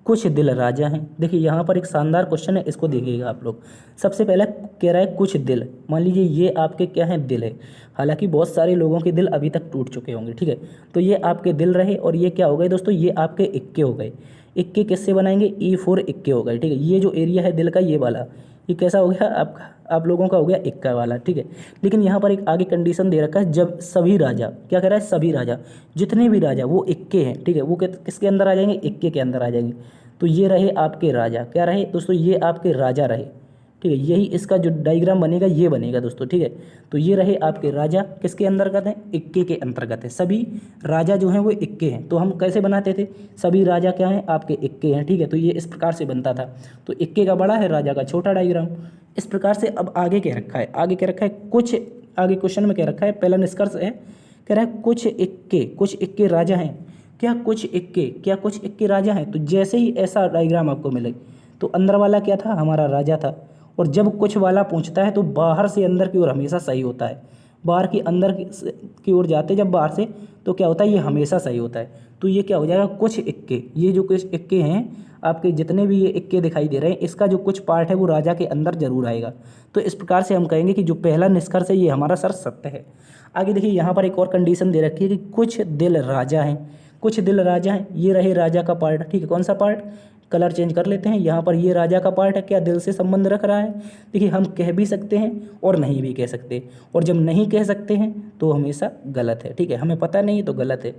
कुछ दिल राजा हैं। देखिए यहाँ पर एक शानदार क्वेश्चन है, इसको देखिएगा आप लोग। सबसे पहले कह रहा है कुछ दिल, मान लीजिए ये आपके क्या हैं, दिल है। हालांकि बहुत सारे लोगों के दिल अभी तक टूट चुके होंगे, ठीक है। तो ये आपके दिल रहे और ये क्या हो गए दोस्तों, ये आपके इक्के हो गए। इक्के किससे बनाएंगे, E4 इक्के हो गए, ठीक है। ये जो एरिया है दिल का, ये वाला, ये कैसा हो गया आपका, आप लोगों का हो गया इक्का वाला, ठीक है। लेकिन यहाँ पर एक आगे कंडीशन दे रखा है, जब सभी राजा, क्या कह रहा है, सभी राजा, जितने भी राजा वो इक्के हैं, ठीक है, वो किसके अंदर आ जाएंगे, इक्के के अंदर आ जाएंगे। तो ये रहे आपके राजा, क्या रहे दोस्तों, ये आपके राजा रहे, ठीक है। यही इसका जो डायग्राम बनेगा ये बनेगा दोस्तों, ठीक है। तो ये रहे आपके राजा, किसके अंतर्गत हैं, इक्के के अंतर्गत है। सभी राजा जो हैं वो इक्के हैं। तो हम कैसे बनाते थे, सभी राजा क्या हैं, आपके इक्के हैं, ठीक है। तो ये इस प्रकार से बनता था। तो इक्के का बड़ा है, राजा का छोटा डायग्राम, इस प्रकार से। अब आगे क्या रखा है, आगे क्या रखा है, कुछ आगे क्वेश्चन में क्या रखा है, पहला निष्कर्ष है, कह रहा है कुछ इक्के राजा हैं। क्या कुछ इक्के राजा हैं। तो जैसे ही ऐसा डायग्राम आपको मिले तो अंदर वाला क्या था, हमारा राजा था। और जब कुछ वाला पूछता है तो बाहर से अंदर की ओर हमेशा सही होता है। बाहर की अंदर की ओर जाते जब बाहर से, तो क्या होता है, ये हमेशा सही होता है। तो ये क्या हो जाएगा, कुछ इक्के, ये जो कुछ इक्के हैं आपके, जितने भी ये इक्के दिखाई दे रहे हैं, इसका जो कुछ पार्ट है वो राजा के अंदर जरूर आएगा। तो इस प्रकार से हम कहेंगे कि जो पहला निष्कर्ष है ये हमारा सर सत्य है। आगे देखिए यहाँ पर एक और कंडीशन दे रखी है कि कुछ दिल राजा हैं, कुछ दिल राजा हैं। ये रहे राजा का पार्ट, ठीक है। कौन सा पार्ट, कलर चेंज कर लेते हैं। यहाँ पर ये राजा का पार्ट है, क्या दिल से संबंध रख रहा है। देखिए हम कह भी सकते हैं और नहीं भी कह सकते, और जब नहीं कह सकते हैं तो हमेशा गलत है, ठीक है। हमें पता नहीं तो गलत है।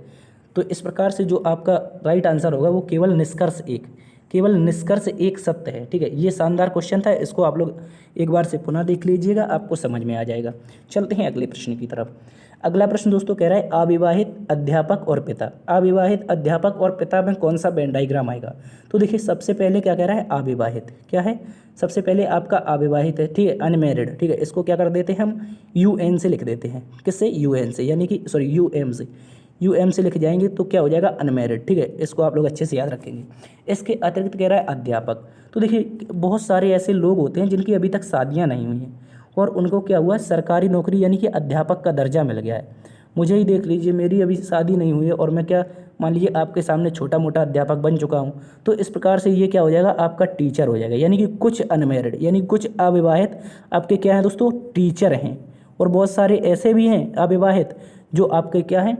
तो इस प्रकार से जो आपका राइट आंसर होगा वो केवल निष्कर्ष एक सत्य है, ठीक है। ये शानदार क्वेश्चन था, इसको आप लोग एक बार से पुनः देख लीजिएगा, आपको समझ में आ जाएगा। चलते हैं अगले प्रश्न की तरफ। अगला प्रश्न दोस्तों कह रहा है अविवाहित अध्यापक और पिता। अविवाहित अध्यापक और पिता में कौन सा वेन डायग्राम आएगा। तो देखिए सबसे पहले क्या कह रहा है, अविवाहित, क्या है, सबसे पहले आपका अविवाहित है, ठीक है, अनमैरिड, ठीक है। इसको क्या कर देते हैं हम, UN से लिख देते हैं। किससे, UN से, यानी कि सॉरी UM से लिख जाएंगे तो क्या हो जाएगा, अनमैरिड, ठीक है। इसको आप लोग अच्छे से याद रखेंगे। इसके अतिरिक्त कह रहा है अध्यापक। तो देखिए बहुत सारे ऐसे लोग होते हैं जिनकी अभी तक शादियाँ नहीं हुई हैं और उनको क्या हुआ, सरकारी नौकरी यानी कि अध्यापक का दर्जा मिल गया है। मुझे ही देख लीजिए, मेरी अभी शादी नहीं हुई है और मैं क्या, मान लीजिए आपके सामने छोटा मोटा अध्यापक बन चुका हूँ। तो इस प्रकार से ये क्या हो जाएगा, आपका टीचर हो जाएगा। यानी कि कुछ अनमैरिड यानी कुछ अविवाहित आपके क्या हैं दोस्तों, टीचर हैं। और बहुत सारे ऐसे भी हैं अविवाहित जो आपके क्या हैं,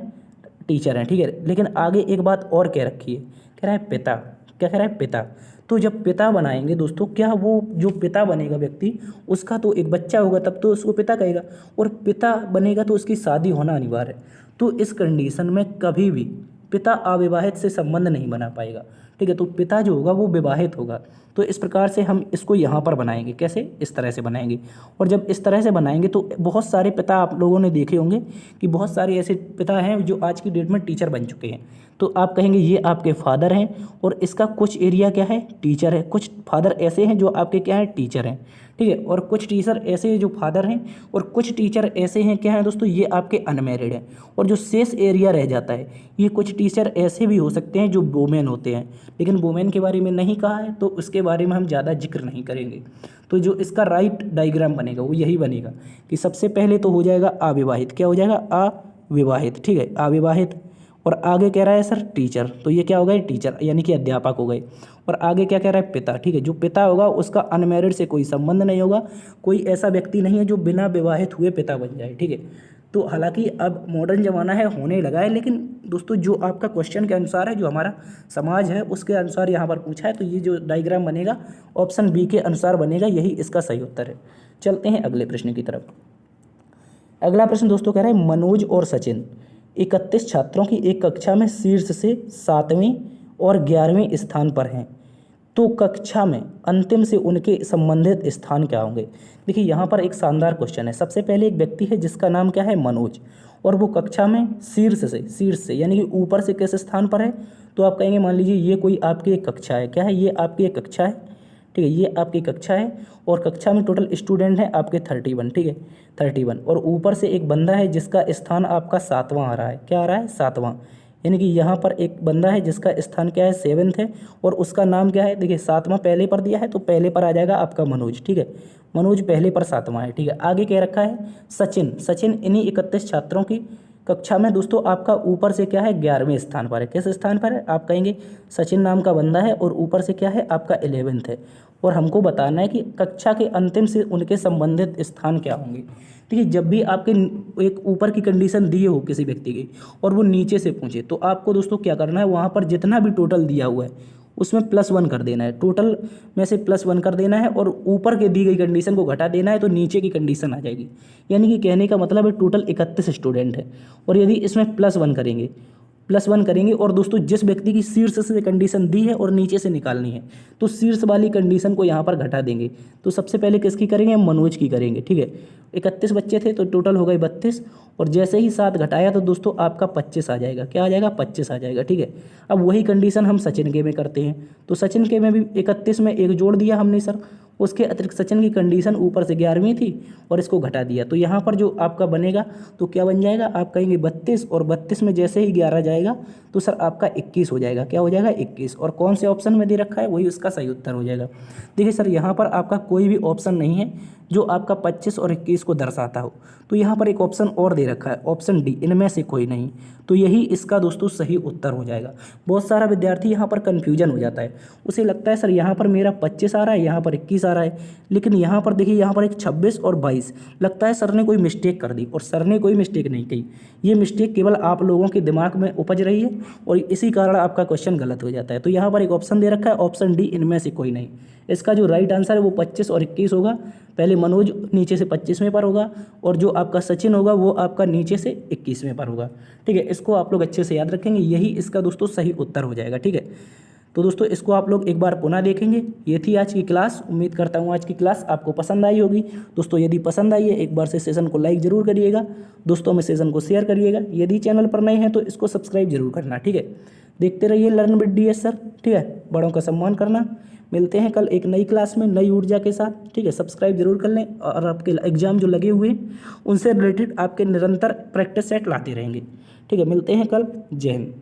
टीचर हैं, ठीक है। लेकिन आगे एक बात और कह रखी है, कह रहा है पिता, क्या कह रहा है, पिता। तो जब पिता बनाएंगे दोस्तों, क्या वो जो पिता बनेगा व्यक्ति, उसका तो एक बच्चा होगा तब तो उसको पिता कहेगा, और पिता बनेगा तो उसकी शादी होना अनिवार्य है। तो इस कंडीशन में कभी भी पिता अविवाहित से संबंध नहीं बना पाएगा, ठीक है। तो पिता जो होगा वो विवाहित होगा। तो इस प्रकार से हम इसको यहाँ पर बनाएंगे, कैसे, इस तरह से बनाएंगे। और जब इस तरह से बनाएंगे तो बहुत सारे पिता आप लोगों ने देखे होंगे कि बहुत सारे ऐसे पिता हैं जो आज की डेट में टीचर बन चुके हैं। तो आप कहेंगे ये आपके फादर हैं और इसका कुछ एरिया क्या है, टीचर है। कुछ फादर ऐसे हैं जो आपके क्या है, टीचर हैं, ठीक है। और कुछ टीचर ऐसे हैं जो फादर हैं, और कुछ टीचर ऐसे हैं क्या है दोस्तों, ये आपके अनमैरिड हैं। और जो शेष एरिया रह जाता है, ये कुछ टीचर ऐसे भी हो सकते हैं जो वोमेन होते हैं, लेकिन वोमेन के बारे में नहीं कहा है तो उसके बारे में हम ज़्यादा जिक्र नहीं करेंगे। तो जो इसका राइट डायग्राम बनेगा वो यही बनेगा कि सबसे पहले तो हो जाएगा अविवाहित, क्या हो जाएगा, अविवाहित, ठीक है, अविवाहित। और आगे कह रहा है सर टीचर, तो ये क्या हो गए, टीचर यानी कि अध्यापक हो गए। और आगे क्या कह रहा है, पिता, ठीक है। जो पिता होगा उसका अनमैरिड से कोई संबंध नहीं होगा, कोई ऐसा व्यक्ति नहीं है जो बिना विवाहित हुए पिता बन जाए, ठीक है। तो हालांकि अब मॉडर्न ज़माना है, होने लगा है, लेकिन दोस्तों जो आपका क्वेश्चन के अनुसार है, जो हमारा समाज है उसके अनुसार यहाँ पर पूछा है, तो ये जो डायग्राम बनेगा ऑप्शन बी के अनुसार बनेगा, यही इसका सही उत्तर है। चलते हैं अगले प्रश्न की तरफ। अगला प्रश्न दोस्तों कह रहा है, मनोज और सचिन 31 छात्रों की एक कक्षा में शीर्ष से 7वें और 11वें स्थान पर हैं, तो कक्षा में अंतिम से उनके संबंधित स्थान क्या होंगे। देखिए यहाँ पर एक शानदार क्वेश्चन है। सबसे पहले एक व्यक्ति है जिसका नाम क्या है, मनोज, और वो कक्षा में शीर्ष से यानी कि ऊपर से किस स्थान पर है, तो आप कहेंगे मान लीजिए ये कोई आपकी एक कक्षा है, क्या है, ये आपकी एक कक्षा है, ठीक है, ये आपकी कक्षा है। और कक्षा में टोटल स्टूडेंट है आपके 31, ठीक है, 31। और ऊपर से एक बंदा है जिसका स्थान आपका 7वां आ रहा है, क्या आ रहा है, 7वां। यानी कि यहाँ पर एक बंदा है जिसका स्थान क्या है, 7th है, और उसका नाम क्या है, देखिए 7वां पहले पर दिया है तो पहले पर आ जाएगा आपका मनोज, ठीक है, मनोज पहले पर 7वां है, ठीक है। आगे क्या रखा है, सचिन इन्हीं 31 छात्रों की कक्षा में दोस्तों आपका ऊपर से क्या है, 11वें स्थान पर है। किस स्थान पर है, आप कहेंगे सचिन नाम का बंदा है और ऊपर से क्या है आपका 11th है। और हमको बताना है कि कक्षा के अंतिम से उनके संबंधित स्थान क्या होंगे। ठीक है, जब भी आपके एक ऊपर की कंडीशन दिए हो किसी व्यक्ति की और वो नीचे से पूछे, तो आपको दोस्तों क्या करना है, वहाँ पर जितना भी टोटल दिया हुआ है उसमें +1 कर देना है, टोटल में से +1 कर देना है, और ऊपर के दी गई कंडीशन को घटा देना है तो नीचे की कंडीशन आ जाएगी। यानी कि कहने का मतलब है टोटल 31 स्टूडेंट है, और यदि इसमें +1 करेंगे और दोस्तों जिस व्यक्ति की शीर्ष से कंडीशन दी है और नीचे से निकालनी है, तो शीर्ष वाली कंडीशन को यहाँ पर घटा देंगे। तो सबसे पहले किसकी करेंगे, मनोज की करेंगे, ठीक है। 31 बच्चे थे तो टोटल हो गए 32, और जैसे ही 7 घटाया तो दोस्तों आपका 25 आ जाएगा, क्या आ जाएगा, 25 आ जाएगा, ठीक है। अब वही कंडीशन हम सचिन के में करते हैं, तो सचिन के में भी 31 में एक जोड़ दिया हमने सर, उसके अतिरिक्त सचिन की कंडीशन ऊपर से 11वीं थी और इसको घटा दिया, तो यहाँ पर जो आपका बनेगा तो क्या बन जाएगा, आप कहेंगे 32, और 32 में जैसे ही 11 जाएगा तो सर आपका 21 हो जाएगा, क्या हो जाएगा, 21। और कौन से ऑप्शन में दे रखा है, वही उसका सही उत्तर हो जाएगा। देखिए सर यहाँ पर आपका कोई भी ऑप्शन नहीं है जो आपका 25 और 21 को दर्शाता हो, तो यहाँ पर एक ऑप्शन और दे रखा है, ऑप्शन डी, इनमें से कोई नहीं, तो यही इसका दोस्तों सही उत्तर हो जाएगा। बहुत सारा विद्यार्थी यहाँ पर कन्फ्यूजन हो जाता है, उसे लगता है सर यहाँ पर मेरा 25 आ रहा है, यहाँ पर 21 आ रहा है, लेकिन यहाँ पर देखिए यहाँ पर एक 26 और 22, लगता है सर ने कोई मिस्टेक कर दी, और सर ने कोई मिस्टेक नहीं की, ये मिस्टेक केवल आप लोगों के दिमाग में उपज रही है और इसी कारण आपका क्वेश्चन गलत हो जाता है। तो यहाँ पर एक ऑप्शन दे रखा है, ऑप्शन डी, इनमें से कोई नहीं। इसका जो राइट आंसर है वो 25 और 21 होगा। पहले मनोज नीचे से 25वें पर होगा, और जो आपका सचिन होगा वो आपका नीचे से 21वें पर होगा, ठीक है। इसको आप लोग अच्छे से याद रखेंगे, यही इसका दोस्तों सही उत्तर हो जाएगा, ठीक है। तो दोस्तों इसको आप लोग एक बार पुनः देखेंगे। ये थी आज की क्लास, उम्मीद करता हूँ आज की क्लास आपको पसंद आई होगी। दोस्तों यदि पसंद आई है, एक बार से सेशन को लाइक जरूर करिएगा, दोस्तों में सेशन को शेयर करिएगा, यदि चैनल पर नए हैं तो इसको सब्सक्राइब जरूर करना, ठीक है। देखते रहिए लर्न विद DS सर, ठीक है, बड़ों का सम्मान करना। मिलते हैं कल एक नई क्लास में नई ऊर्जा के साथ, ठीक है। सब्सक्राइब जरूर कर लें, और आपके एग्जाम जो लगे हुए हैं उनसे रिलेटेड आपके निरंतर प्रैक्टिस सेट लाते रहेंगे, ठीक है। मिलते हैं कल, जय हिंद।